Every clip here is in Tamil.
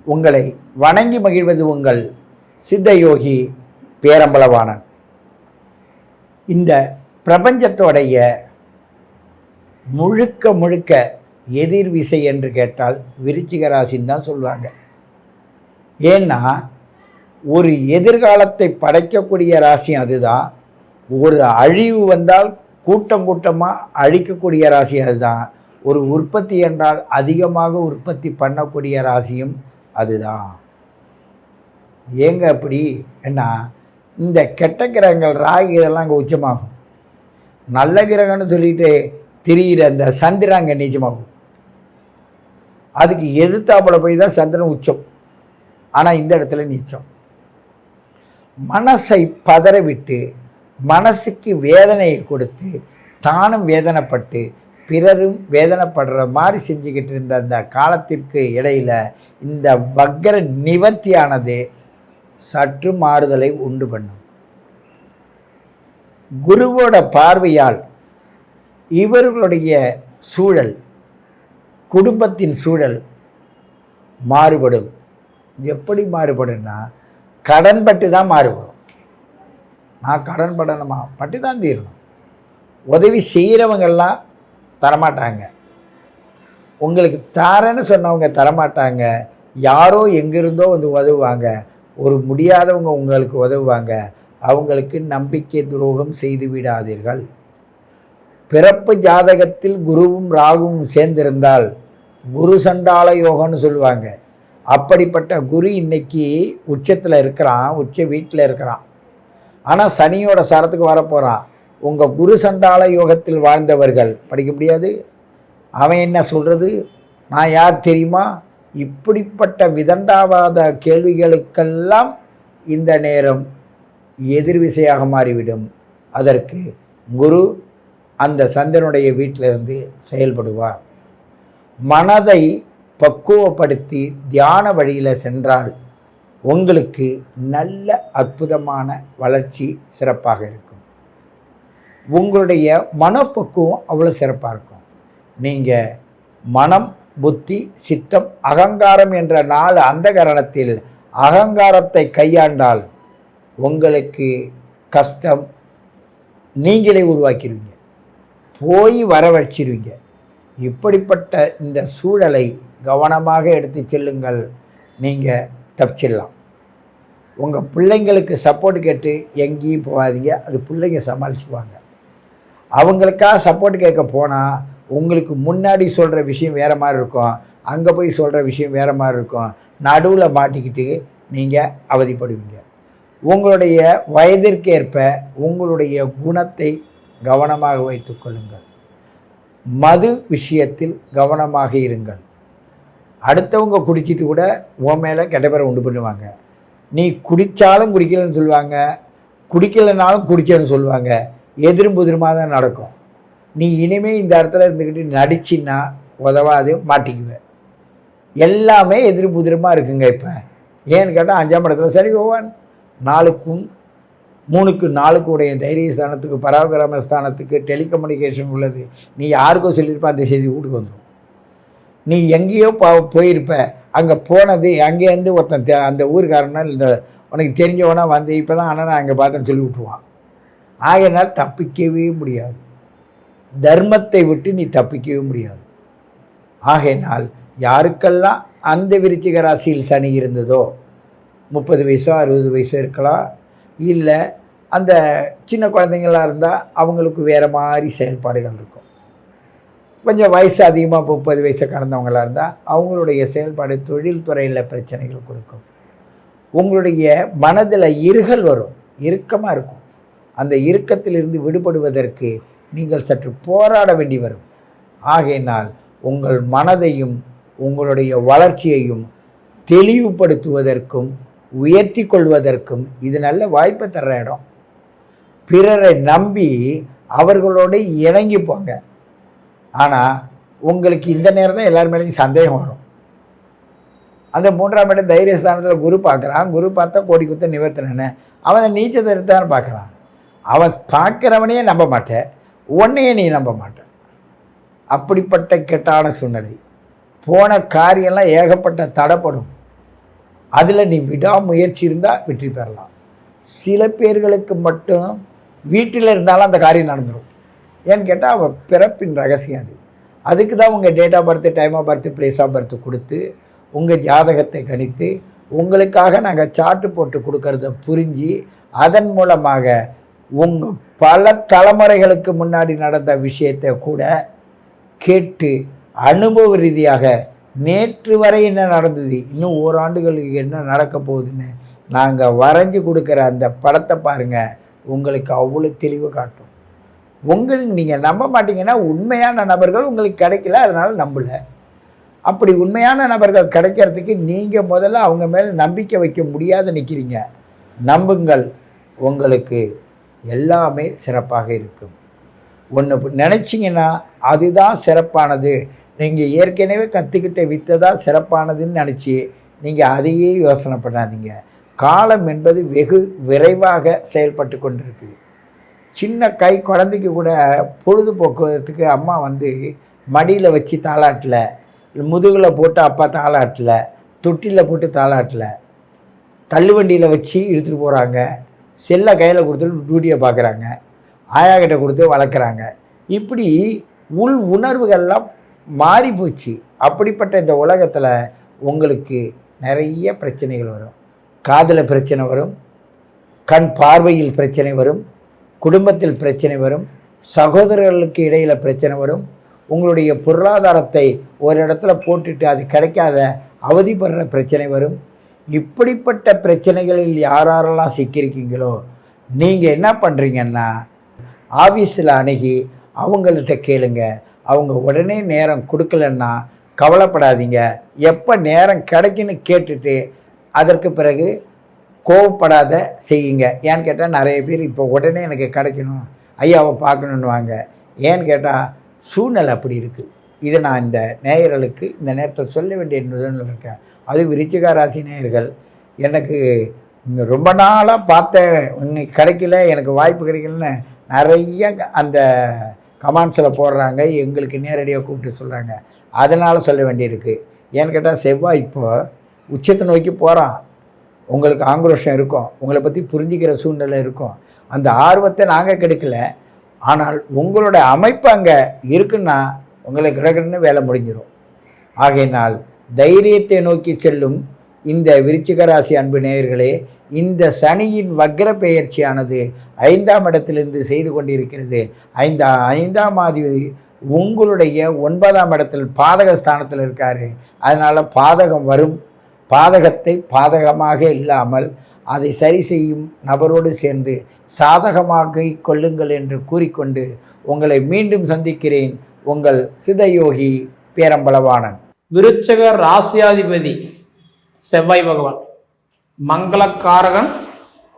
உங்களை வணங்கி மகிழ்வது உங்கள் சித்தயோகி பேரம்பலவாணன். இந்த பிரபஞ்சத்தோடைய முழுக்க முழுக்க எதிர் விசை என்று கேட்டால் விருச்சிக ராசின்னு தான் சொல்லுவாங்க. ஏன்னா ஒரு எதிர்காலத்தை படைக்கக்கூடிய ராசி அதுதான். ஒரு அழிவு வந்தால் கூட்டம் கூட்டமாக அழிக்கக்கூடிய ராசி அதுதான். ஒரு உற்பத்தி என்றால் அதிகமாக உற்பத்தி பண்ணக்கூடிய ராசியும் அதுதான். ஏங்க அப்படி? ஏன்னா இந்த கெட்ட கிரகங்கள் ராகு இதெல்லாம் அங்கே உச்சமாகும். நல்ல கிரகம்னு சொல்லிட்டு திரியிற அந்த சந்திரன் அங்கே நீச்சமாகும். அதுக்கு எதிர்த்தாப்புல போய் தான் சந்திரன் உச்சம். ஆனால் இந்த இடத்துல நீச்சம். மனசை பதற விட்டு மனசுக்கு வேதனையை கொடுத்து தானும் வேதனைப்பட்டு பிறரும் வேதனைப்படுற மாதிரி செஞ்சுக்கிட்டு இருந்த அந்த காலத்திற்கு இடையில் இந்த வக்கர நிவர்த்தியானது சற்று மாறுதலை உண்டு பண்ணும். குருவோட பார்வையால் இவர்களுடைய சூழல், குடும்பத்தின் சூழல் மாறுபடும். எப்படி மாறுபடும்னா கடன் பட்டு தான் மாறுபடும். நான் கடன் படணுமா? பட்டு தான் தீரணும். உதவி செய்கிறவங்கெல்லாம் தரமாட்டாங்க. உங்களுக்கு தாரேன்னு சொன்னவங்க தரமாட்டாங்க. யாரோ எங்கிருந்தோ வந்து உதவுவாங்க. ஒரு முடியாதவங்க உங்களுக்கு உதவுவாங்க. அவங்களுக்கு நம்பிக்கை துரோகம் செய்து விடாதீர்கள். பிறப்பு ஜாதகத்தில் குருவும் ராகுவும் சேர்ந்திருந்தால் குரு சண்டால யோகம்னு சொல்லுவாங்க. அப்படிப்பட்ட குரு இன்னைக்கு உச்சத்தில் இருக்கிறான், உச்ச வீட்டில் இருக்கிறான். ஆனால் சனியோட சரத்துக்கு வரப்போகிறான். உங்கள் குரு சண்டால யோகத்தில் வாழ்ந்தவர்கள் படிக்க முடியாது. அவன் என்ன சொல்கிறது? நான் யார் தெரியுமா? இப்படிப்பட்ட விதண்டாவாத கேள்விகளுக்கெல்லாம் இந்த நேரம் எதிர்விசையாக மாறிவிடும். அதற்கு குரு அந்த சந்திரனுடைய வீட்டிலிருந்து செயல்படுவார். மனதை பக்குவப்படுத்தி தியான வழியில் சென்றால் உங்களுக்கு நல்ல அற்புதமான வளர்ச்சி சிறப்பாக இருக்கும். உங்களுடைய மனப்பக்குவம் அவ்வளோ சிறப்பாக இருக்கும். நீங்கள் மனம், புத்தி, சித்தம், அகங்காரம் என்ற 4 அந்த கரணத்தில் அகங்காரத்தை கையாண்டால் உங்களுக்கு கஷ்டம் நீங்களே உருவாக்கிடுவீங்க, போய் வரவழைச்சிருவீங்க. இப்படிப்பட்ட இந்த சூழலை கவனமாக எடுத்து செல்லுங்கள். நீங்கள் தப்பிச்சிடலாம். உங்கள் பிள்ளைங்களுக்கு சப்போர்ட் கேட்டு எங்கேயும் போகாதீங்க. அது பிள்ளைங்க சமாளிச்சுக்குவாங்க. அவங்களுக்காக சப்போர்ட் கேட்க போனால் உங்களுக்கு முன்னாடி சொல்கிற விஷயம் வேறு மாதிரி இருக்கும், அங்கே போய் சொல்கிற விஷயம் வேறு மாதிரி இருக்கும். நடுவில் மாட்டிக்கிட்டு நீங்கள் அவதிப்படுவீங்க. உங்களுடைய வயதிற்கேற்ப உங்களுடைய குணத்தை கவனமாக வைத்து கொள்ளுங்கள். மது விஷயத்தில் கவனமாக இருங்கள். அடுத்தவங்க குடிச்சிட்டு கூட உன் மேலே கெட்ட பேரை உண்டு பண்ணுவாங்க. நீ குடித்தாலும் குடிக்கலன்னு சொல்லுவாங்க, குடிக்கலைனாலும் குடிச்சேன்னு சொல்லுவாங்க. எதிரும் புதிருமாக தான் நடக்கும். நீ இனிமேல் இந்த இடத்துல இருந்துக்கிட்டு நடிச்சின்னா உதவாது, மாட்டிக்குவேன். எல்லாமே எதிரும் புதிரமாக இருக்குங்க. இப்போ ஏன்னு கேட்டால் 5ஆம் இடத்துல சரி பகவான் 4க்கும் 3க்கு 4க்கு உடைய தைரிய ஸ்தானத்துக்கு, பராக்கிரம ஸ்தானத்துக்கு, டெலிகம்யூனிகேஷன் உள்ளது. நீ யாருக்கோ சொல்லியிருப்ப அந்த செய்தி வீட்டுக்கு வந்துடும். நீ எங்கேயோ போயிருப்ப, அங்கே போனது அங்கேருந்து ஒருத்தன் அந்த ஊருக்காரனா இந்த உனக்கு தெரிஞ்சவனா வந்து இப்போ தான் அண்ணனை அங்கே பார்த்தேன்னு சொல்லி விட்ருவான். ஆகையினால் தப்பிக்கவே முடியாது. தர்மத்தை விட்டு நீ தப்பிக்கவே முடியாது. ஆகையினால் யாருக்கெல்லாம் அந்த விருச்சிக ராசியில் சனி இருந்ததோ 30 வயசோ 60 வயசோ இருக்கலாம், இல்லை அந்த சின்ன குழந்தைங்களாக இருந்தால் அவங்களுக்கு வேறு மாதிரி செயல்பாடுகள் இருக்கும். கொஞ்சம் வயசு அதிகமாக 30 வயசை கடந்தவங்களாக இருந்தால் அவங்களுடைய செயல்பாடு தொழில் துறையில் பிரச்சனைகள் கொடுக்கும். உங்களுடைய மனதில் இருகல் வரும், இறுக்கமாக இருக்கும். அந்த இறுக்கத்திலிருந்து விடுபடுவதற்கு நீங்கள் சற்று போராட வேண்டி வரும். ஆகையினால் உங்கள் மனதையும் உங்களுடைய வளர்ச்சியையும் தெளிவுபடுத்துவதற்கும் உயர்த்தி கொள்வதற்கும் இது நல்ல வாய்ப்பை தர்ற இடம். பிறரை நம்பி அவர்களோடு இணங்கி போங்க. ஆனால் உங்களுக்கு இந்த நேரம் தான் எல்லார் மேலேயும் சந்தேகம் வரும். அந்த 3ஆம் இடம் தைரியஸ்தானத்தில் குரு பார்க்குறான். குரு பார்த்தா கோடி குத்த நிவர்த்தனன்னு அவன் நீச்சத்தை எடுத்தான்னு பார்க்குறான். அவன் பார்க்குறவனையே நம்ப மாட்டேன், உன்னையே நீ நம்ப மாட்டேன். அப்படிப்பட்ட கெட்டான சூழ்நிலை. போன காரியெல்லாம் ஏகப்பட்ட தடைப்படும். அதில் நீ விடாமுயற்சி இருந்தால் வெற்றி பெறலாம். சில பேர்களுக்கு மட்டும் வீட்டில் இருந்தாலும் அந்த காரியம் நடந்துடும். ஏன்னு கேட்டால் அவள் பிறப்பின் ரகசியம் அது. அதுக்கு தான் உங்கள் date of birth, time of birth, place of birth கொடுத்து உங்கள் ஜாதகத்தை கணித்து உங்களுக்காக நாங்கள் சார்ட்டு போட்டு கொடுக்கறத புரிஞ்சு அதன் மூலமாக உங்கள் பல தலைமுறைகளுக்கு முன்னாடி நடந்த விஷயத்தை கூட கேட்டு அனுபவ ரீதியாக நேற்று வரை என்ன நடந்தது, இன்னும் ஓராண்டுகளுக்கு என்ன நடக்க போகுதுன்னு நாங்கள் வரைஞ்சி கொடுக்குற அந்த படத்தை பாருங்கள், உங்களுக்கு அவ்வளோ தெளிவு காட்டும். உங்களுக்கு நீங்கள் நம்ப மாட்டீங்கன்னா உண்மையான நபர்கள் உங்களுக்கு கிடைக்கல, அதனால் நம்பலை. அப்படி உண்மையான நபர்கள் கிடைக்கிறதுக்கு நீங்கள் முதல்ல அவங்க மேலே நம்பிக்கை வைக்க முடியாத நிற்கிறீங்க. நம்புங்கள், உங்களுக்கு எல்லாமே சிறப்பாக இருக்கும். ஒன்று நினச்சிங்கன்னா அதுதான் சிறப்பானது, நீங்கள் ஏற்கனவே கற்றுக்கிட்ட வித்தை தான் சிறப்பானதுன்னு நினச்சி நீங்கள் அதையே யோசனை பண்ணாதீங்க. காலம் என்பது வெகு விரைவாக செயல்பட்டு கொண்டிருக்கு. சின்ன கை குழந்தைக்கு கூட பொழுதுபோக்குவதற்கு அம்மா மடியில் வச்சு தாளாட்டல, முதுகில் போட்டு அப்பா தாளாட்டல, தொட்டியில் போட்டு தாளாட்டல, தள்ளுவண்டியில் வச்சு இழுத்துட்டு போகிறாங்க, செல்லை கையில் கொடுத்துட்டு டியூட்டியை பார்க்குறாங்க, ஆயா கிட்ட கொடுத்து வளர்க்குறாங்க. இப்படி உள் உணர்வுகள்லாம் மாறி போச்சு. அப்படிப்பட்ட இந்த உலகத்தில் உங்களுக்கு நிறைய பிரச்சனைகள் வரும். காதில் பிரச்சனை வரும், கண் பார்வையில் பிரச்சனை வரும், குடும்பத்தில் பிரச்சனை வரும், சகோதரர்களுக்கு இடையில் பிரச்சனை வரும், உங்களுடைய பொருளாதாரத்தை ஒரு இடத்துல போட்டுட்டு அது கிடைக்காத அவதிப்படுற பிரச்சனை வரும். இப்படிப்பட்ட பிரச்சனைகளில் யாரெல்லாம் சிக்கியிருக்கீங்களோ நீங்கள் என்ன பண்ணுறீங்கன்னா ஆஃபீஸில் அணுகி அவங்கள்ட்ட கேளுங்க. அவங்க உடனே நேரம் கொடுக்கலன்னா கவலைப்படாதீங்க. எப்போ நேரம் கிடைக்குன்னு கேட்டுட்டு அதற்கு பிறகு கோவப்படாத செய்யுங்க. ஏன்னு கேட்டால் நிறைய பேர் இப்போ உடனே எனக்கு கிடைக்கணும், ஐயாவை பார்க்கணுன்னு வாங்க. ஏன்னு கேட்டால் சூழ்நிலை அப்படி இருக்குது. இதை நான் இந்த நேயர்களுக்கு இந்த நேரத்தில் சொல்ல வேண்டிய நிலையில் இருக்கேன். அது விருச்சிக ராசி நேயர்கள், எனக்கு ரொம்ப நாளாக பார்த்தேன், இன்னைக்கு கிடைக்கல, எனக்கு வாய்ப்பு கிடைக்கலன்னு நிறைய அந்த கமெண்ட்ஸில் போடுறாங்க, எங்களுக்கு நேரடியாக கூப்பிட்டு சொல்கிறாங்க. அதனால் சொல்ல வேண்டியிருக்கு. ஏன்னு கேட்டால் செவ்வாய் இப்போ உச்சத்தை நோக்கி போகிறான். உங்களுக்கு ஆக்ரோஷம் இருக்கும், உங்களை பற்றி புரிஞ்சிக்கிற சூழ்நிலை இருக்கும். அந்த ஆர்வத்தை நாங்கள் கெடுக்கல, ஆனால் உங்களோட அமைப்பு அங்கே இருக்குன்னா உங்களுக்கு கிடக்குன்னு வேலை முடிஞ்சிடும். ஆகையினால் தைரியத்தை நோக்கி செல்லும் இந்த விருச்சிக ராசி அன்பு நேயர்களே, இந்த சனியின் வக்ர பெயர்ச்சியானது 5ஆம் இடத்திலிருந்து செய்து கொண்டிருக்கிறது. ஐந்தாம் அதிபதி உங்களுடைய 9ஆம் இடத்தில் பாதக ஸ்தானத்தில் இருக்கார். அதனால் பாதகம் வரும். பாதகத்தை பாதகமாக இல்லாமல் அதை சரி செய்யும் நபரோடு சேர்ந்து சாதகமாக கொள்ளுங்கள் என்று கூறிக்கொண்டு உங்களை மீண்டும் சந்திக்கிறேன். உங்கள் சிதயோகி பேரம்பலவாணன். விருச்சக ராசியாதிபதி செவ்வாய் பகவான், மங்களக்காரகன்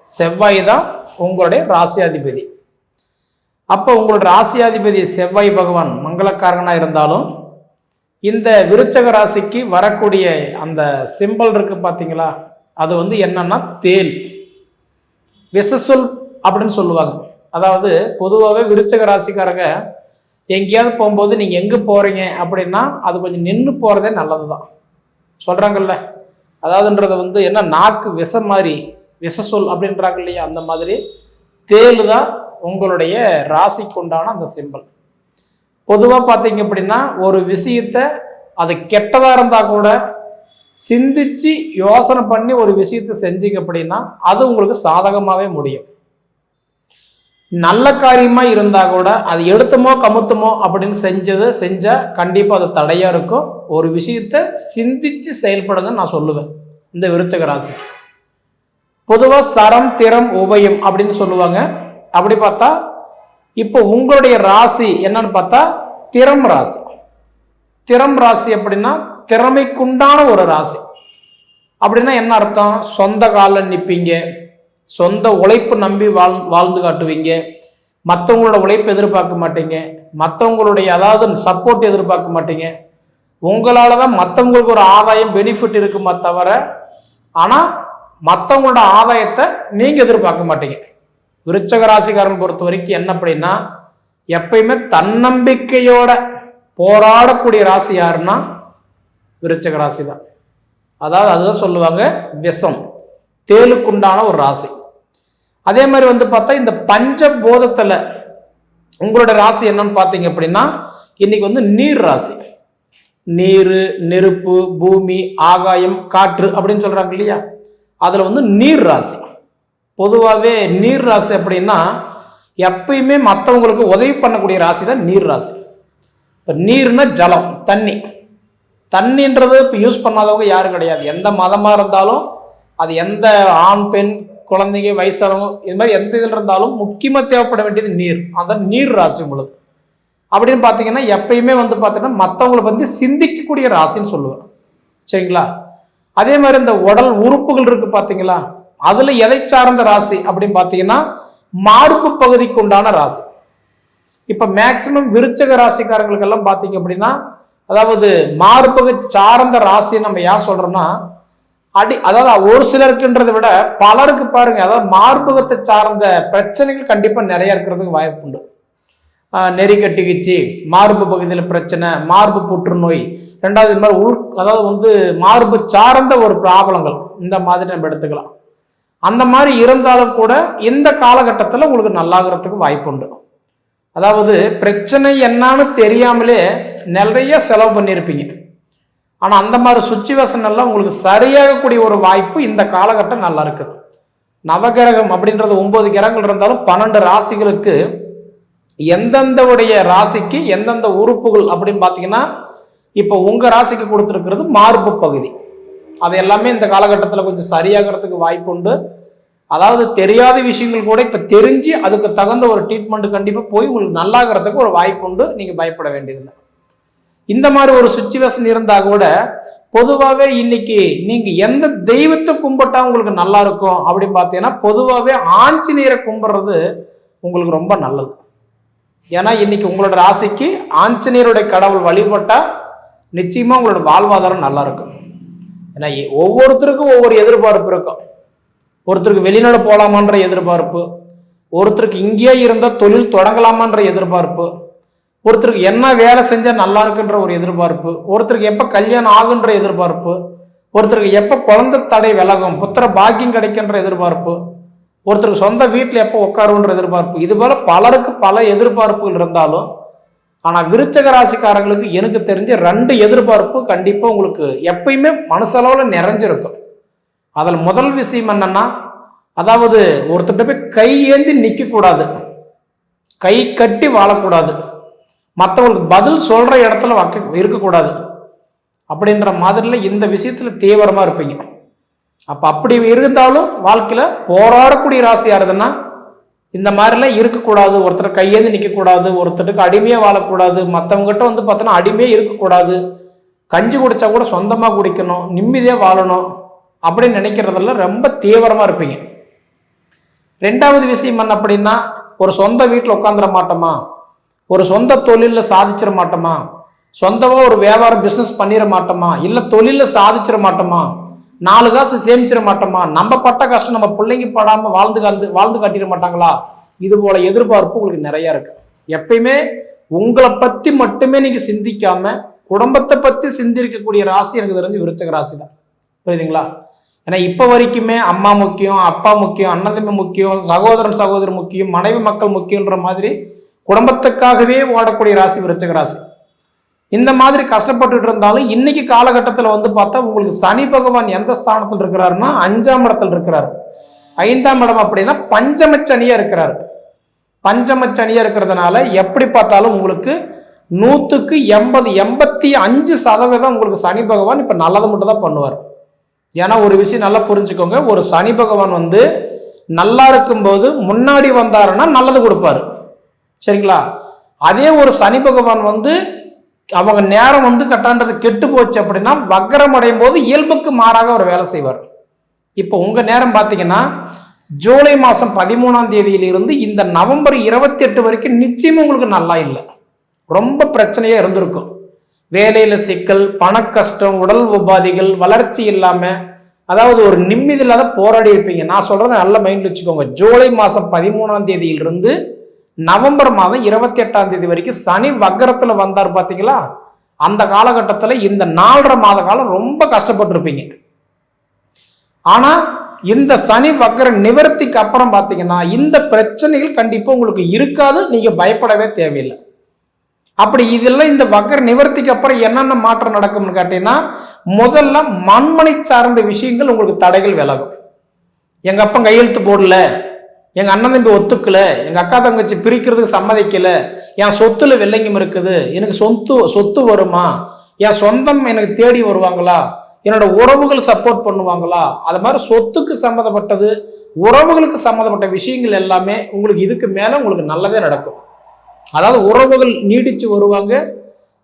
செவ்வாய் தான் உங்களுடைய ராசியாதிபதி. அப்போ உங்களோட ராசியாதிபதி செவ்வாய் பகவான் மங்களக்காரகனாக இருந்தாலும் இந்த விருச்சக ராசிக்கு வரக்கூடிய அந்த சிம்பல் இருக்கு பார்த்தீங்களா, அது என்னன்னா தேல், விசசொல் அப்படின்னு சொல்லுவாங்க. அதாவது பொதுவாகவே விருச்சக ராசிக்காரங்க எங்கேயாவது போகும்போது நீங்கள் எங்கே போகிறீங்க அப்படின்னா அது கொஞ்சம் நின்று போகிறதே நல்லது தான் சொல்கிறாங்கல்ல. அதாவதுன்றது என்ன, நாக்கு விஷம் மாதிரி விஷசொல் அப்படின்றாங்க இல்லையா, அந்த மாதிரி தேல் தான் உங்களுடைய ராசிக்கு உண்டான அந்த சிம்பல். பொதுவாக பார்த்தீங்க அப்படின்னா ஒரு விஷயத்தை அது கெட்டதாக இருந்தால் கூட சிந்திச்சு யோசனை பண்ணி ஒரு விஷயத்தை செஞ்சீங்க அப்படின்னா அது உங்களுக்கு சாதகமாகவே முடியும். நல்ல காரியமா இருந்தா கூட அது எடுத்தமோ கமுத்தமோ அப்படின்னு செஞ்சா கண்டிப்பா அது தடையா இருக்கும். ஒரு விஷயத்த சிந்திச்சு செயல்படுங்கன்னு நான் சொல்லுவேன். இந்த விருச்சக ராசி பொதுவா சரம் திறம் உபயம் அப்படின்னு சொல்லுவாங்க. அப்படி பார்த்தா இப்போ உங்களுடைய ராசி என்னன்னு பார்த்தா திறம் ராசி. திறம் ராசி அப்படின்னா திறமைக்குண்டான ஒரு ராசி. அப்படின்னா என்ன அர்த்தம், சொந்த காலில் நிற்பீங்க, சொந்த உழைப்பு நம்பி வாழ்ந்து காட்டுவீங்க, மற்றவங்களோட உழைப்பு எதிர்பார்க்க மாட்டீங்க, மற்றவங்களுடைய அதாவது சப்போர்ட் எதிர்பார்க்க மாட்டீங்க. உங்களால தான் மற்றவங்களுக்கு ஒரு ஆதாயம் பெனிஃபிட் இருக்குமா தவிர ஆனால் மற்றவங்களோட ஆதாயத்தை நீங்கள் எதிர்பார்க்க மாட்டீங்க. விருச்சக ராசிக்காரன் பொறுத்த வரைக்கும் என்ன அப்படின்னா எப்பயுமே தன்னம்பிக்கையோட போராடக்கூடிய ராசி யாருன்னா விருச்சக ராசி தான். அதாவது அதுதான் சொல்லுவாங்க விஷம், தேளுக்குண்டான ஒரு ராசி. அதே மாதிரி வந்து பார்த்தா இந்த பஞ்சபூதத்துல உங்களோட ராசி என்னன்னு பார்த்தீங்க அப்படின்னா இன்னைக்கு வந்து நீர் ராசி. நீர், நெருப்பு, பூமி, ஆகாயம், காற்று அப்படின்னு சொல்றாங்க இல்லையா, அதுல வந்து நீர் ராசி. பொதுவாகவே நீர் ராசி அப்படின்னா எப்பயுமே மற்றவங்களுக்கு உதவி பண்ணக்கூடிய ராசி தான் நீர் ராசி. இப்போ நீர்னா ஜலம், தண்ணி. தண்ணின்றது இப்போ யூஸ் பண்ணாதவங்க யாரும் கிடையாது. எந்த மதமாக இருந்தாலும், அது எந்த ஆண் பெண் குழந்தைங்க வயசானவங்க இது மாதிரி எந்த இதில் இருந்தாலும் முக்கியமாக தேவைப்பட வேண்டியது நீர். அதான் நீர் ராசி உங்களுக்கு. அப்படின்னு பார்த்தீங்கன்னா எப்பயுமே வந்து பார்த்தீங்கன்னா மற்றவங்களை பற்றி சிந்திக்கக்கூடிய ராசின்னு சொல்லுவேன். சரிங்களா? அதே மாதிரி இந்த உடல் உறுப்புகள் இருக்கு பார்த்தீங்களா, அதுல எதை சார்ந்த ராசி அப்படின்னு பார்த்தீங்கன்னா மார்பு பகுதிக்கு உண்டான ராசி. இப்ப மேக்சிமம் விருச்சக ராசிக்காரங்களுக்கு எல்லாம் பார்த்தீங்க அப்படின்னா, அதாவது மார்பகு சார்ந்த ராசி நம்ம ஏன் சொல்றோம்னா அதாவது ஒரு சிலருக்குன்றதை விட பலருக்கு பாருங்க, அதாவது மார்பகத்தை சார்ந்த பிரச்சனைகள் கண்டிப்பா நிறைய இருக்கிறதுக்கு வாய்ப்பு உண்டு. நெறி கட்டிக்கிச்சு, மார்பு பகுதியில் பிரச்சனை, மார்பு புற்றுநோய், ரெண்டாவது இது மாதிரி அதாவது வந்து மார்பு சார்ந்த ஒரு ப்ராப்ளங்கள் இந்த மாதிரி நம்ம எடுத்துக்கலாம். அந்த மாதிரி இருந்தாலும் கூட இந்த காலகட்டத்தில் உங்களுக்கு நல்லாகிறதுக்கு வாய்ப்பு உண்டு. அதாவது பிரச்சனை என்னன்னு தெரியாமலே நிறைய செலவு பண்ணியிருப்பீங்க. ஆனால் அந்த மாதிரி சுச்சுவேஷன் எல்லாம் உங்களுக்கு சரியாகக்கூடிய ஒரு வாய்ப்பு இந்த காலகட்டம் நல்லா இருக்குது. நவகிரகம் அப்படின்றது 9 கிரகங்கள் இருந்தாலும் 12 ராசிகளுக்கு எந்தெந்த ராசிக்கு எந்தெந்த உறுப்புகள் அப்படின்னு பார்த்தீங்கன்னா இப்போ உங்க ராசிக்கு கொடுத்துருக்கிறது மார்பு பகுதி. அது எல்லாமே இந்த காலகட்டத்தில் கொஞ்சம் சரியாகிறதுக்கு வாய்ப்பு உண்டு. அதாவது தெரியாத விஷயங்கள் கூட இப்போ தெரிஞ்சு அதுக்கு தகுந்த ஒரு ட்ரீட்மெண்ட் கண்டிப்பாக போய் உங்களுக்கு நல்லாகிறதுக்கு ஒரு வாய்ப்பு உண்டு. நீங்கள் பயப்பட வேண்டியதில்லை. இந்த மாதிரி ஒரு சுச்சுவேஷன் இருந்தால் கூட பொதுவாகவே இன்னைக்கு நீங்கள் எந்த தெய்வத்தை கும்பிட்டா உங்களுக்கு நல்லா இருக்கும் அப்படின்னு பார்த்தீங்கன்னா பொதுவாகவே ஆஞ்சநேயரை கும்பிட்றது உங்களுக்கு ரொம்ப நல்லது. ஏன்னா இன்னைக்கு உங்களோட ராசிக்கு ஆஞ்சநேயருடைய கடவுள் வழிபட்டா நிச்சயமா உங்களோட வாழ்வாதாரம் நல்லா இருக்கும். ஏன்னா ஒவ்வொருத்தருக்கும் ஒவ்வொரு எதிர்பார்ப்பு இருக்கும். ஒருத்தருக்கு வெளிநாடு போகலாமான்ற எதிர்பார்ப்பு, ஒருத்தருக்கு இங்கேயே இருந்தால் தொழில் தொடங்கலாமான்ற எதிர்பார்ப்பு, ஒருத்தருக்கு என்ன வேலை செஞ்சால் நல்லா இருக்குன்ற ஒரு எதிர்பார்ப்பு, ஒருத்தருக்கு எப்போ கல்யாணம் ஆகுன்ற எதிர்பார்ப்பு, ஒருத்தருக்கு எப்போ குழந்தை தடை விலகும், புத்திர பாக்கியம் கிடைக்கின்ற எதிர்பார்ப்பு, ஒருத்தருக்கு சொந்த வீட்டில் எப்போ உட்காருன்ற எதிர்பார்ப்பு. இது போல பலருக்கு பல எதிர்பார்ப்புகள் இருந்தாலும் ஆனால் விருச்சக ராசிக்காரங்களுக்கு எனக்கு தெரிஞ்ச 2 எதிர்பார்ப்பு கண்டிப்பாக உங்களுக்கு எப்பயுமே மனசளவில் நிறைஞ்சிருக்கும். அதில் முதல் விஷயம் என்னன்னா, அதாவது ஒருத்தர்கிட்ட போய் கை ஏந்தி நிற்கக்கூடாது, கை கட்டி வாழக்கூடாது, மற்றவங்களுக்கு பதில் சொல்ற இடத்துல இருக்கக்கூடாது அப்படின்ற மாதிரில இந்த விஷயத்துல தீவிரமா இருப்பீங்க. அப்படி இருந்தாலும் வாழ்க்கையில போராடக்கூடிய ராசி யாருதுன்னா இந்த மாதிரிலாம் இருக்கக்கூடாது. ஒருத்தர் கையேந்து நிற்கக்கூடாது, ஒருத்தருக்கு அடிமையா வாழக்கூடாது, மற்றவங்ககிட்ட வந்து பார்த்தோன்னா அடிமையே இருக்கக்கூடாது, கஞ்சி குடிச்சா கூட சொந்தமா குடிக்கணும், நிம்மதியா வாழணும் அப்படின்னு நினைக்கிறதெல்லாம் ரொம்ப தீவிரமா இருப்பீங்க. 2வது விஷயம் என்ன அப்படின்னா, ஒரு சொந்த வீட்டில் உட்காந்துட மாட்டோமா, ஒரு சொந்த தொழிலில் சாதிச்சிட மாட்டோமா, சொந்தமா ஒரு வியாபாரம் பிஸ்னஸ் பண்ணிட மாட்டோமா, இல்லை தொழிலில் சாதிச்சிட மாட்டோமா, 4 காசு சேமிச்சிட மாட்டோமா, நம்ம பட்ட கஷ்டம் நம்ம பிள்ளைங்க படாம வாழ்ந்து காட்டிட மாட்டாங்களா, இது போல எதிர்பார்ப்பு உங்களுக்கு நிறைய இருக்கு. எப்பயுமே உங்களை பத்தி மட்டுமே நீங்க சிந்திக்காம குடும்பத்தை பத்தி சிந்திக்கக்கூடிய ராசி எனக்கு தெரிஞ்சு விருச்சக ராசி தான். புரியுதுங்களா? ஏன்னா இப்ப வரைக்குமே அம்மா முக்கியம், அப்பா முக்கியம், அண்ணன் தம்பி முக்கியம், சகோதரன் சகோதரி முக்கியம், மனைவி மக்கள் முக்கியன்ற மாதிரி குடும்பத்துக்காகவே ஓடக்கூடிய ராசி விருச்சக ராசி. இந்த மாதிரி கஷ்டப்பட்டுட்டு இருந்தாலும் இன்னைக்கு காலகட்டத்தில் வந்து பார்த்தா உங்களுக்கு சனி பகவான் எந்த ஸ்தானத்தில் இருக்கிறாருன்னா 5ஆம் இடத்துல இருக்கிறாரு. 5ஆம் இடம் அப்படின்னா பஞ்சமச்சனியா இருக்கிறாரு. பஞ்சமச்சனியா இருக்கிறதுனால எப்படி பார்த்தாலும் உங்களுக்கு 100க்கு 85% உங்களுக்கு சனி பகவான் இப்ப நல்லதை மட்டும் தான் பண்ணுவார். ஏன்னா ஒரு விஷயம் நல்லா புரிஞ்சுக்கோங்க, ஒரு சனி பகவான் வந்து நல்லா இருக்கும்போது முன்னாடி வந்தாருன்னா நல்லது கொடுப்பாரு. சரிங்களா? அதே ஒரு சனி பகவான் வந்து அவங்க நேரம் வந்து கட்டான்றது கெட்டு போச்சு அப்படின்னா வக்கரம் அடையும் போது இயல்புக்கு மாறாக ஒரு வேலை செய்வார். இப்போ உங்க நேரம் பார்த்தீங்கன்னா ஜூலை மாதம் 13ஆம் தேதியிலிருந்து இந்த நவம்பர் 28 வரைக்கும் நிச்சயமா உங்களுக்கு நல்லா இல்லை, ரொம்ப பிரச்சனையா இருந்திருக்கும். வேலையில சிக்கல், பண கஷ்டம், உடல் உபாதிகள், வளர்ச்சி இல்லாம, அதாவது ஒரு நிம்மதி இல்லாத போராடி இருப்பீங்க. நான் சொல்றதை நல்ல மைண்ட் வச்சுக்கோங்க. ஜூலை மாதம் 13ஆம் தேதியிலிருந்து நவம்பர் மாதம் 28ஆம் தேதி வரைக்கும் சனி வக்கரத்துல வந்தார் பாத்தீங்களா, அந்த காலகட்டத்தில் இந்த 4.5 மாத காலம் ரொம்ப கஷ்டப்பட்டு இருப்பீங்க. ஆனா இந்த சனி வக்கர நிவர்த்திக்கு அப்புறம் பாத்தீங்கன்னா இந்த பிரச்சனைகள் கண்டிப்பா உங்களுக்கு இருக்காது, நீங்க பயப்படவே தேவையில்லை. அப்படி இதெல்லாம் இந்த வக்கர நிவர்த்திக்கு அப்புறம் என்னென்ன மாற்றம் நடக்கும்னு கேட்டீங்கன்னா, முதல்ல மண்மனை சார்ந்த விஷயங்கள் உங்களுக்கு தடைகள் விலகும். எங்க அப்பன் கையெழுத்து போடல, எங்க அண்ணன் தம்பி ஒத்துக்கல, எங்க அக்கா தங்கச்சி பிரிக்கிறதுக்கு சம்மதிக்கல, என் சொத்துல வெள்ளைங்கம் இருக்குது, எனக்கு சொத்து வருமா, என் சொந்தம் எனக்கு தேடி வருவாங்களா, என்னோட உறவுகள் சப்போர்ட் பண்ணுவாங்களா, அது மாதிரி சொத்துக்கு சம்மந்தப்பட்டது, உறவுகளுக்கு சம்மந்தப்பட்ட விஷயங்கள் எல்லாமே உங்களுக்கு இதுக்கு மேல உங்களுக்கு நல்லதே நடக்கும். அதாவது உறவுகள் நீடிச்சு வருவாங்க,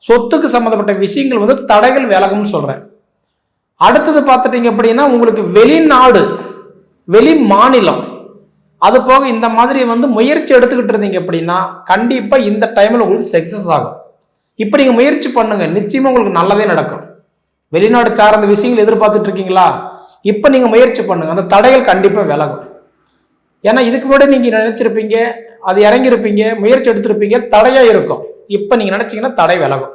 சொத்துக்கு சம்மந்தப்பட்ட விஷயங்கள் வந்து தடைகள் விலகும்னு சொல்றேன். அடுத்தது பார்த்துட்டீங்க அப்படின்னா, உங்களுக்கு வெளிநாடு, வெளி மாநிலம், அது போக இந்த மாதிரி வந்து முயற்சி எடுத்துக்கிட்டு இருந்தீங்க அப்படின்னா கண்டிப்பா இந்த டைம்ல உங்களுக்கு சக்சஸ் ஆகும். இப்ப நீங்க முயற்சி பண்ணுங்க, நிச்சயமா உங்களுக்கு நல்லதே நடக்கும். வெளிநாடு சார்ந்த விஷயங்கள் எதிர்பார்த்துட்டு இருக்கீங்களா, இப்ப நீங்க முயற்சி பண்ணுங்க, அந்த தடைகள் கண்டிப்பா விலகும். ஏன்னா இதுக்கு முன்னாடி நீங்க நினைச்சிருப்பீங்க, அது இறங்கியிருப்பீங்க, முயற்சி எடுத்திருப்பீங்க, தடையா இருக்கும். இப்ப நீங்க நினைச்சீங்கன்னா தடை விலகும்.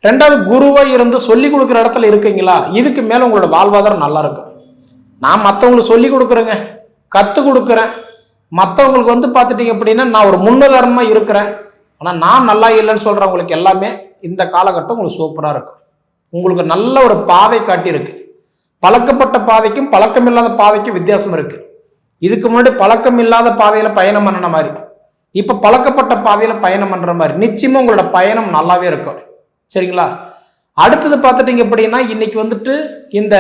ரெண்டாவது, குருவா இருந்து சொல்லி கொடுக்குற இடத்துல இருக்கீங்களா, இதுக்கு மேல உங்களோட வாழ்வாதாரம் நல்லா இருக்கும். நான் மற்றவங்களுக்கு சொல்லி கொடுக்குறேங்க, கற்றுக் கொடுக்குறேன், மற்றவங்களுக்கு வந்து பார்த்துட்டீங்க அப்படின்னா நான் ஒரு முன்னுதாரணமா இருக்கிறேன், ஆனால் நான் நல்லா இல்லைன்னு சொல்றவங்களுக்கு எல்லாமே இந்த காலகட்டம் உங்களுக்கு சூப்பராக இருக்கும். உங்களுக்கு நல்ல ஒரு பாதை காட்டியிருக்கு. பழக்கப்பட்ட பாதைக்கும் பழக்கமில்லாத பாதைக்கும் வித்தியாசம் இருக்கு. இதுக்கு முன்னாடி பழக்கம் இல்லாத பாதையில பயணம் பண்ணன மாதிரி, இப்ப பழக்கப்பட்ட பாதையில பயணம் பண்ற மாதிரி நிச்சயமா உங்களோட பயணம் நல்லாவே இருக்கும். சரிங்களா? அடுத்தது பார்த்துட்டீங்க அப்படின்னா, இன்னைக்கு வந்துட்டு இந்த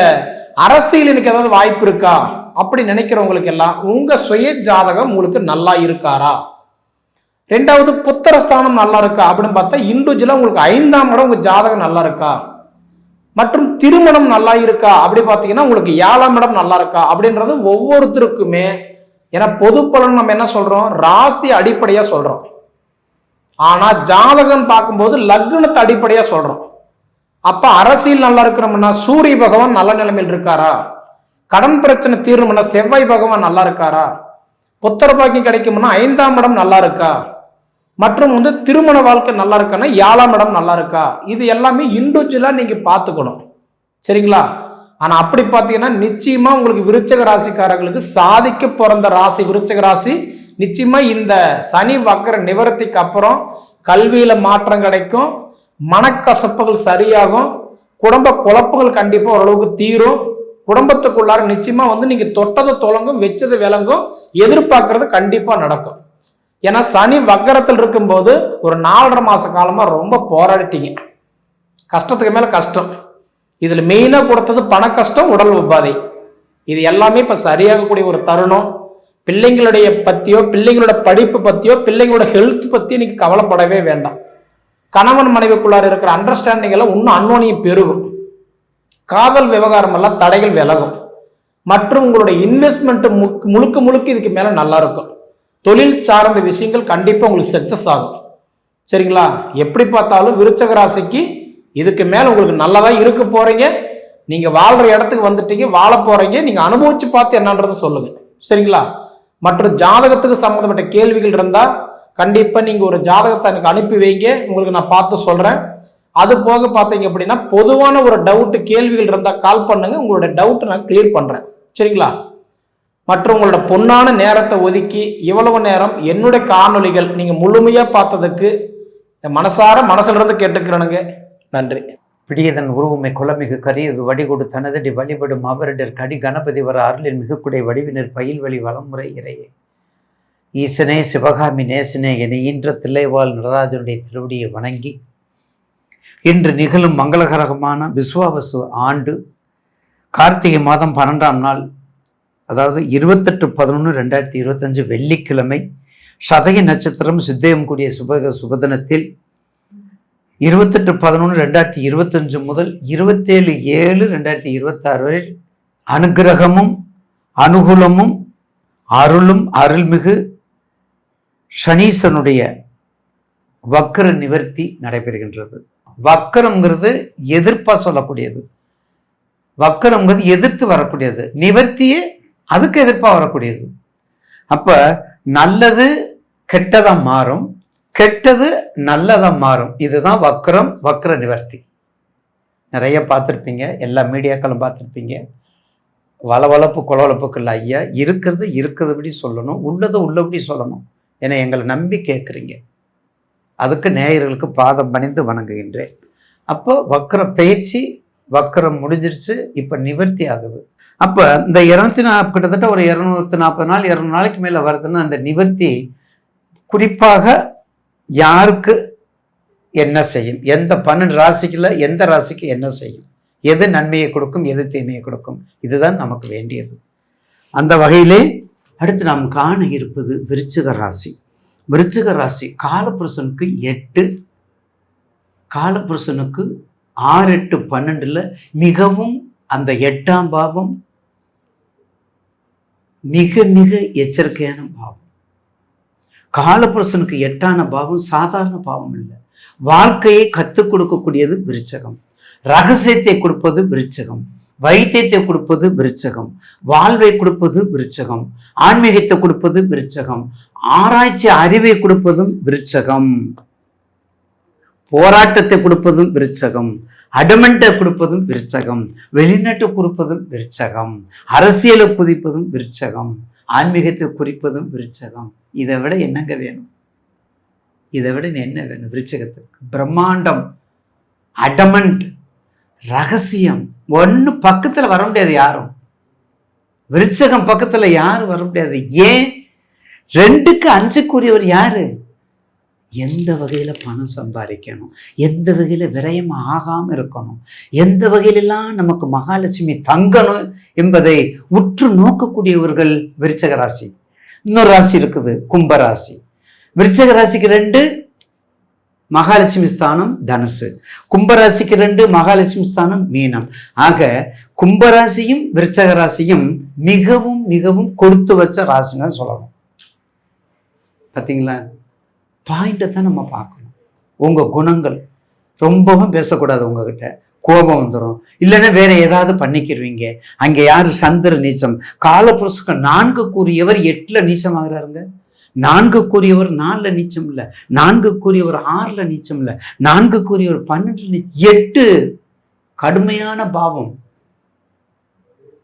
அரசியல் எனக்கு ஏதாவது வாய்ப்பு இருக்கா அப்படி நினைக்கிறவங்களுக்கு எல்லாம் உங்க சுய ஜாதகம் உங்களுக்கு நல்லா இருக்காரா. ரெண்டாவது, புத்திரஸ்தானம் நல்லா இருக்கா அப்படின்னு பார்த்தா இண்டிவிஜுவலா உங்களுக்கு 5ஆம் இடம் உங்க ஜாதகம் நல்லா இருக்கா. மற்றும் திருமணம் நல்லா இருக்கா அப்படி பார்த்தீங்கன்னா உங்களுக்கு 7ஆம் இடம் நல்லா இருக்கா அப்படின்றது ஒவ்வொருத்தருக்குமே. ஏன்னா பொது பலன் நம்ம என்ன சொல்றோம், ராசி அடிப்படையா சொல்றோம். ஆனா ஜாதகம் பார்க்கும்போது லக்னத்தை அடிப்படையா சொல்றோம். அப்ப அரசியல் நல்லா இருக்கிறோம்னா சூரிய பகவான் நல்ல நிலைமையில் இருக்காரா, கடன் பிரச்சனை தீர்ணும்னா செவ்வாய் பகவான் நல்லா இருக்காரா, புத்திர பாக்கியம் கிடைக்கும்னா 5ஆம் இடம் நல்லா இருக்கா, மற்றும் வந்து திருமண வாழ்க்கை நல்லா இருக்கான்னா 7ஆம் இடம் நல்லா இருக்கா. இது எல்லாமே இண்டிவிஜுவலா நீங்க பார்த்துக்கணும். சரிங்களா? ஆனா அப்படி பார்த்தீங்கன்னா நிச்சயமா உங்களுக்கு விருச்சக ராசிக்காரர்களுக்கு சாதிக்க பிறந்த ராசி விருச்சக ராசி. நிச்சயமா இந்த சனி வக்கர நிவர்த்திக்கு அப்புறம் கல்வியில மாற்றம் கிடைக்கும், மனக்கசப்புகள் சரியாகும், குடும்ப குழப்பங்கள் கண்டிப்பா ஓரளவுக்கு தீரும், குடும்பத்துக்குள்ளார நிச்சயமா வந்து நீங்க தொட்டதை தொலங்கும், வச்சது விளங்கும், எதிர்பார்க்கறது கண்டிப்பா நடக்கும். ஏன்னா சனி வக்கரத்தில் இருக்கும்போது ஒரு 4.5 மாச காலமா ரொம்ப போராடிட்டீங்க, கஷ்டத்துக்கு மேல கஷ்டம். இதுல மெயினா கொடுத்தது பண கஷ்டம், உடல் உபாதை. இது எல்லாமே இப்ப சரியாகக்கூடிய ஒரு தருணம். பிள்ளைங்களுடைய பத்தியோ, பிள்ளைங்களோட படிப்பு பத்தியோ, பிள்ளைங்களோட ஹெல்த் பத்தியோ நீங்க கவலைப்படவே வேண்டாம். கணவன் மனைவிக்குள்ளார இருக்கிற அண்டர்ஸ்டாண்டிங் எல்லாம் இன்னும் அன்வோனியம் பெருகும், காதல் விவகாரம் எல்லாம் தடைகள் விலகும், மற்றும் உங்களுடைய இன்வெஸ்ட்மெண்ட் முழுக்க முழுக்க இதுக்கு மேல நல்லா இருக்கும். தொழில் சார்ந்த விஷயங்கள் கண்டிப்பா உங்களுக்கு சக்சஸ் ஆகும். சரிங்களா? எப்படி பார்த்தாலும் விருச்சக ராசிக்கு இதுக்கு மேல உங்களுக்கு நல்லதா இருக்க போறீங்க. நீங்க வாழ்ற இடத்துக்கு வந்துட்டீங்க, வாழ போறீங்க. நீங்க அனுபவிச்சு பார்த்து என்னன்றது சொல்லுங்க. சரிங்களா? மற்றும் ஜாதகத்துக்கு சம்பந்தப்பட்ட கேள்விகள் இருந்தா கண்டிப்பா நீங்க ஒரு ஜாதகத்தை எனக்கு அனுப்பி வைங்க, உங்களுக்கு நான் பார்த்து சொல்றேன். அது போக பார்த்தீங்க அப்படின்னா பொதுவான ஒரு டவுட் கேள்விகள் இருந்தா கால் பண்ணுங்க, உங்களோட டவுட் நான் கிளியர் பண்றேன். சரிங்களா? மற்றும் உங்களோட பொன்னான நேரத்தை ஒதுக்கி இவ்வளவு நேரம் என்னுடைய காணொலிகள் நீங்க முழுமையா பார்த்ததுக்கு மனசார மனசுல இருந்து கேட்டுக்கிறேனுங்க. நன்றி. பிடியதன் உருவமை குலமிகு கரியது வடிகொடு தனதடி வழிபடும் அவரிடர் கடி கணபதி வர அருளின் மிகுக்குடை வடிவினர் பயில் வழி வளமுறை இறையே ஈசனே சிவகாமி நேசனே என ஈன்ற தில்லைவாழ் நடராஜனுடைய திருவடியை வணங்கி இன்று நிகழும் மங்களகரமான விஸ்வாவசு ஆண்டு கார்த்திகை மாதம் 12ஆம் நாள், அதாவது 28/11/2025 வெள்ளிக்கிழமை, சதய நட்சத்திரம் சித்தயம் கூடிய சுபதினத்தில் 28/11/2025 முதல் 27/7/2026 வரை அனுகிரகமும் அனுகூலமும் அருளும் அருள்மிகு சனீசனுடைய வக்கர நிவர்த்தி நடைபெறுகின்றது. வக்கரம்ங்கிறது எதிர்ப்பா சொல்லக்கூடியது, வக்கரம்ங்கிறது எதிர்த்து வரக்கூடியது, நிவர்த்தியே அதுக்கு எதிர்ப்பா வரக்கூடியது. அப்ப நல்லது கெட்டதா மாறும், கெட்டது நல்லதா மாறும். இதுதான் வக்கரம், வக்கர நிவர்த்தி. நிறைய பார்த்துருப்பீங்க, எல்லா மீடியாக்களும் பார்த்துருப்பீங்க. வளவளப்பு கொலவளப்புக்கு இல்லை ஐயா. இருக்கிறதுபடி சொல்லணும், உள்ளதை உள்ளபடி சொல்லணும். ஏன்னா எங்களை நம்பி கேட்குறீங்க. அதுக்கு நேயர்களுக்கு பாதம் பணிந்து வணங்குகின்றேன். அப்போ வக்கரம் பயிற்சி, வக்கரம் முடிஞ்சிருச்சு, இப்போ நிவர்த்தி ஆகுது. அப்போ இந்த கிட்டத்தட்ட ஒரு 240 நாள் 200 நாளைக்கு மேலே வருதுன்னா அந்த நிவர்த்தி குறிப்பாக யாருக்கு என்ன செய்யும், எந்த 12 ராசிக்குள்ள எந்த ராசிக்கு என்ன செய்யும், எது நன்மையை கொடுக்கும், எது தீமையை கொடுக்கும், இதுதான் நமக்கு வேண்டியது. அந்த வகையிலே அடுத்து நாம் காண இருப்பது விருச்சிக ராசி. விருச்சிக ராசி காலபுருஷனுக்கு 8, காலபுருஷனுக்கு 6, 8, 12 மிகவும் அந்த 8ஆம் பாவம் மிக மிக எச்சரிக்கையான பாவம். காலபுருஷனுக்கு 8ஆன பாவம் சாதாரண பாவம் இல்லை. வாழ்க்கையை கற்றுக் கொடுக்கக்கூடியது விருச்சகம். ரகசியத்தை கொடுப்பது விருச்சகம். வைத்தியத்தை கொடுப்பது விருச்சகம். வாழ்வை கொடுப்பது விருச்சகம். ஆன்மீகத்தை கொடுப்பது விருச்சகம். ஆராய்ச்சி அறிவை கொடுப்பதும் விருச்சகம். போராட்டத்தை கொடுப்பதும் விருச்சகம். அடமெண்ட்டை கொடுப்பதும் விருச்சகம். வெளிநாட்டை கொடுப்பதும் விருச்சகம். அரசியலை குதிப்பதும் விருச்சகம். ஆன்மீகத்தை குறிப்பதும் விருச்சகம். இதை விட என்னங்க வேணும்? இதை விட என்ன வேணும்? விருச்சகத்துக்கு பிரம்மாண்டம், அடமெண்ட், ரகசியம் ஒன்று பக்கத்தில் வர முடியாது யாரும். விருச்சகம் பக்கத்தில் யாரும் வர முடியாது. ஏன்? 2க்கு 5 யாரு? எந்த வகையில் பணம் சம்பாதிக்கணும், எந்த வகையில் விரயம் ஆகாமல் இருக்கணும், எந்த வகையிலெல்லாம் நமக்கு மகாலட்சுமி தங்கணும் என்பதை உற்று நோக்கக்கூடியவர்கள் விருச்சக ராசி. இன்னொரு ராசி இருக்குது கும்பராசி. விருச்சக ராசிக்கு 2 மகாலட்சுமி ஸ்தானம் தனுசு, கும்பராசிக்கு 2 மகாலட்சுமி ஸ்தானம் மீனம். ஆக கும்பராசியும் விருச்சக ராசியும் மிகவும் மிகவும் கொடுத்து வச்ச ராசின்னு சொல்லணும். பார்த்தீங்களா? பாயிண்டை தான் நம்ம பார்க்கணும். உங்கள் குணங்கள் ரொம்பவும் பேசக்கூடாது. உங்ககிட்ட கோபம் வந்துடும், இல்லைன்னா வேற ஏதாவது பண்ணிக்கிடுவீங்க. அங்கே யார்? சந்திர நீச்சம். காலபுருஷனுக்கு 4 கூறியவர் 8ல் நீச்சம் ஆகிறாருங்க. 4 கூறியவர் 4ல் நீச்சம் இல்லை, 4 கூறியவர் 6ல் நீச்சம் இல்லை, 4 கூறியவர் 12ல் நீச்சம். 8 கடுமையான பாவம்,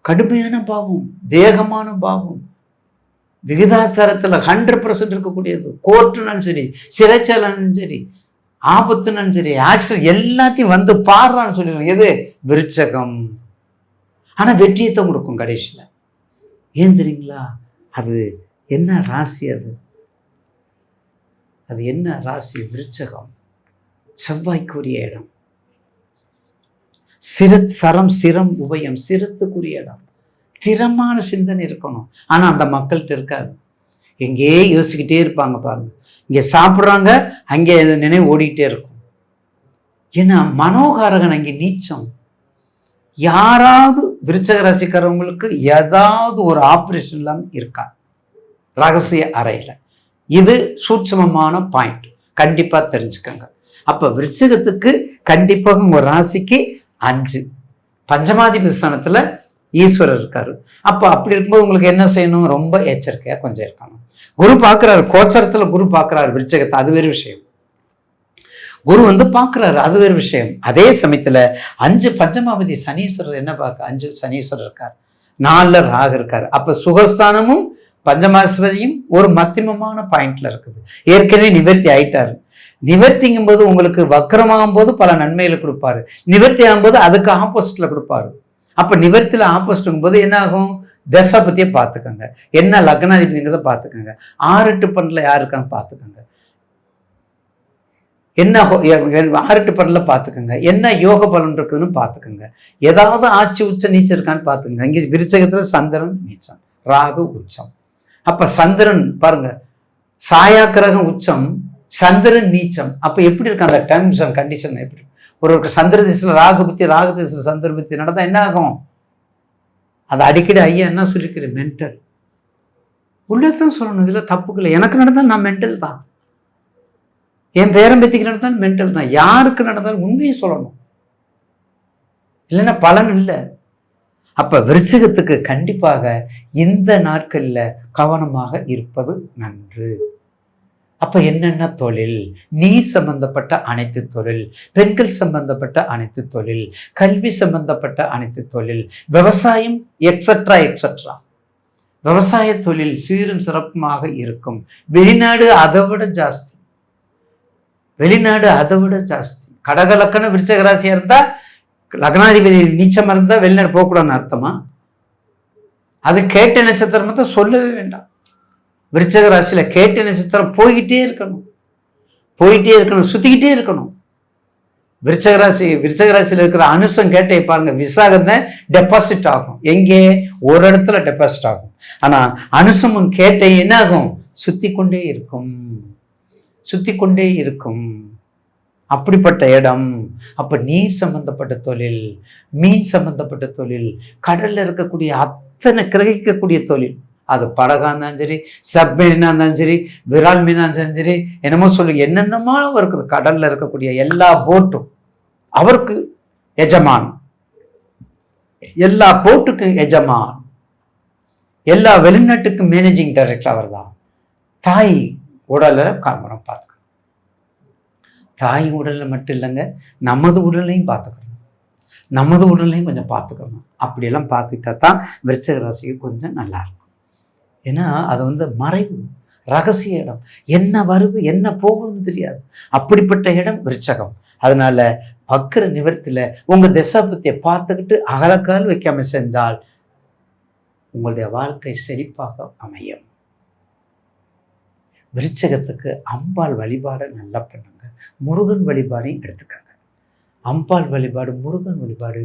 கடுமையான பாவம், தேகமான பாவம், விகிதாச்சாரத்தில் 100% இருக்கக்கூடியது. கோர்ட்டுனாலும் சரி, சிறைச்சாலும் சரி, ஆபத்துனாலும் சரி, ஆக்சிடென்ட் எல்லாத்தையும் வந்து பாடுறான்னு சொல்லிடுவோம். எது? விருச்சகம். ஆனால் வெற்றியத்தை கொடுக்கும் கடைசியில். ஏன் தெரியுங்களா? அது என்ன ராசி? அது என்ன ராசி? விருச்சகம். செவ்வாய்க்குரிய இடம். ஸ்திரம் உபயம், சிரத்துக்குரிய இடம். ஸ்திரமான சிந்தனை இருக்கணும். ஆனால் அந்த மக்கள்கிட்ட இருக்காது. எங்கேயே யோசிக்கிட்டே இருப்பாங்க. பாருங்க, இங்கே சாப்பிட்றாங்க, அங்கே நினைவு ஓடிக்கிட்டே இருக்கும். ஏன்னா மனோகாரகன் அங்கே நீச்சம். யாராவது விருச்சக ராசிக்காரவங்களுக்கு ஏதாவது ஒரு ஆப்ரேஷன் இல்லாமல் இருக்கா ரகசிய அறையில். இது சூட்சமமான பாயிண்ட், கண்டிப்பாக தெரிஞ்சுக்கோங்க. அப்போ விருச்சகத்துக்கு கண்டிப்பாக ஒரு ராசிக்கு 5 பஞ்சமாதிபதி ஸ்தானத்தில் ஈஸ்வரர் இருக்காரு. அப்போ அப்படி இருக்கும்போது உங்களுக்கு என்ன செய்யணும்? ரொம்ப எச்சரிக்கையாக கொஞ்சம் இருக்கணும். குரு பார்க்குறாரு, கோச்சரத்தில் குரு பார்க்குறாரு விருச்சகத்தை, அது வேறு விஷயம். குரு வந்து பார்க்குறாரு, அது வேறு விஷயம். அதே சமயத்தில் 5 பஞ்சமாவதி சனீஸ்வரர் என்ன பார்க்க? 5 சனீஸ்வரர் இருக்கார், 4ல் ராகு இருக்கார். அப்போ சுகஸ்தானமும் பஞ்சமாஸ்வதியும் ஒரு மத்தியமமான பாயிண்ட்ல இருக்குது. ஏற்கனவே நிவர்த்தி ஆயிட்டாரு. நிவர்த்திங்கும் போது உங்களுக்கு வக்கரமாகும் போது பல நன்மைகளை கொடுப்பாரு, நிவர்த்தி ஆகும்போது அதுக்கு ஆப்போசிட்ல கொடுப்பாரு. அப்போ நிவர்த்தியில் ஆப்போசிட்டும் போது என்ன ஆகும்? தசை பற்றியே பார்த்துக்கோங்க, என்ன லக்னாதிபதிங்கிறத பார்த்துக்கோங்க, 6, 8, 12 யார் இருக்காங்க பார்த்துக்கோங்க, என்ன 6, 8, 12 பார்த்துக்கோங்க, என்ன யோக பலன் இருக்குதுன்னு பார்த்துக்கோங்க, ஏதாவது ஆட்சி உச்ச நீச்சம் இருக்கான்னு பார்த்துக்கோங்க. இங்கே விருச்சகத்தில் சந்திரன் நீச்சம், ராகு உச்சம். அப்போ சந்திரன் பாருங்க, சாயா கிரகம் உச்சம், சந்திரன் நீச்சம். அப்போ எப்படி இருக்கு அந்த டேர்ம்ஸ் அண்ட் கண்டிஷன்? எப்படி ஒரு சந்திர திசையில் ராகு பத்தி, ராகு திசையில் சந்திர பத்தி நடந்தால் என்ன ஆகும்? அது அடிக்கடி ஐயா என்ன சொல்லியிருக்கிறேன், மென்டல். உள்ளதான் சொல்லணும், இதில் தப்புக்களை. எனக்கு நடந்தால் நான் மென்டல் தான், என் பேரம்பத்திக்கு நடந்தாலும் மென்டல் தான். யாருக்கு நடந்தாலும் உண்மையை சொல்லணும், இல்லைன்னா பலன் இல்லை. அப்ப விருச்சிகத்துக்கு கண்டிப்பாக இந்த நாட்கள்ல கவனமாக இருப்பது நன்று. அப்ப என்னென்ன தொழில்? நீர் சம்பந்தப்பட்ட அனைத்து தொழில், பெண்கள் சம்பந்தப்பட்ட அனைத்து தொழில், கல்வி சம்பந்தப்பட்ட அனைத்து தொழில், விவசாயம் எக்ஸெட்ரா எக்ஸெட்ரா. விவசாய தொழில் சீரும் சிறப்புமாக இருக்கும். வெளிநாடு அதை விட ஜாஸ்தி, வெளிநாடு அதை விட ஜாஸ்தி. கடகலக்கண விருச்சக ராசியா இருந்தா, லக்னாதிபதி நீச்சமா இருந்தா வெளிநாடு போகக்கூடாதுன்னு அர்த்தமா? அது கேட்ட நட்சத்திரம் தான் சொல்லவே வேண்டாம். விருச்சக ராசியில கேட்ட நட்சத்திரம் போய்கிட்டே இருக்கணும், போயிட்டே இருக்கணும், சுத்திக்கிட்டே இருக்கணும். விருச்சக ராசியில் இருக்கிற அனுசம் கேட்டே பாருங்க, விசாகம் தான் டெபாசிட் ஆகும். எங்கே? ஒரு இடத்துல டெபாசிட் ஆகும். ஆனா அனுசமும் கேட்டே என்ன ஆகும்? சுத்தி கொண்டே இருக்கும், சுத்தி கொண்டே இருக்கும். அப்படிப்பட்ட இடம். அப்ப நீர் சம்பந்தப்பட்ட தொழில், மீன் சம்பந்தப்பட்ட தொழில், கடல்ல இருக்கக்கூடிய அத்தனை கிரகிக்கக்கூடிய தொழில், அது படகா இருந்தாலும் சரி, சப்மீனா இருந்தாலும் சரி, விரால் மீனா இருந்தாலும் சரி, என்னமோ சொல்லு, என்னென்னமோ இருக்குது. கடல்ல இருக்கக்கூடிய எல்லா போட்டும் அவருக்கு எஜமான், எல்லா போட்டுக்கும் எஜமான், எல்லா வெளிநாட்டுக்கும் மேனேஜிங் டைரக்டர் அவர் தான். தாய் உடலை காமரம் பார்த்துக்கணும். தாய் உடலை மட்டும் இல்லைங்க, நமது உடலையும் பார்த்துக்கணும், நமது உடலையும் கொஞ்சம் பார்த்துக்கணும். அப்படியெல்லாம் பார்த்துக்கிட்டா தான் விருச்சிக ராசிக்கு கொஞ்சம் நல்லா இருக்கும். ஏன்னா அது மறைவு, ரகசிய இடம். என்ன வருது என்ன போகுதுன்னு தெரியாது. அப்படிப்பட்ட இடம் விருச்சகம். அதனால வக்ர நிவர்த்தியில உங்க தசாபத்தியை பார்த்துக்கிட்டு அகலக்கால் வைக்காம சென்றால் உங்களுடைய வாழ்க்கை செழிப்பாக அமையும். விருச்சகத்துக்கு அம்பாள் வழிபாடை நல்லா பண்ணுங்க. முருகன் வழிபாடையும் எடுத்துக்கங்க. அம்பாள் வழிபாடு, முருகன் வழிபாடு,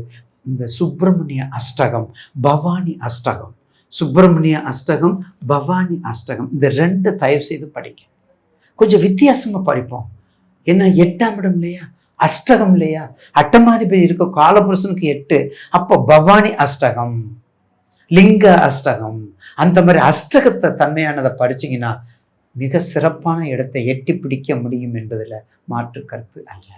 இந்த சுப்பிரமணிய அஷ்டகம், பவானி அஷ்டகம், சுப்பிரமணிய அஷ்டகம், பவானி அஷ்டகம், இந்த 2 தயவு செய்து படிக்க. கொஞ்சம் வித்தியாசமா படிப்போம். ஏன்னா 8ஆம் இடம் இல்லையா, அஷ்டகம் இல்லையா, அட்டமாதிபதி இருக்க காலபுருஷனுக்கு 8. அப்போ பவானி அஷ்டகம், லிங்க அஷ்டகம், அந்த மாதிரி அஷ்டகத்தை தன்மையானதை படிச்சீங்கன்னா மிக சிறப்பான இடத்தை எட்டி பிடிக்க முடியும் என்பதில் மாற்று கருத்து அல்ல.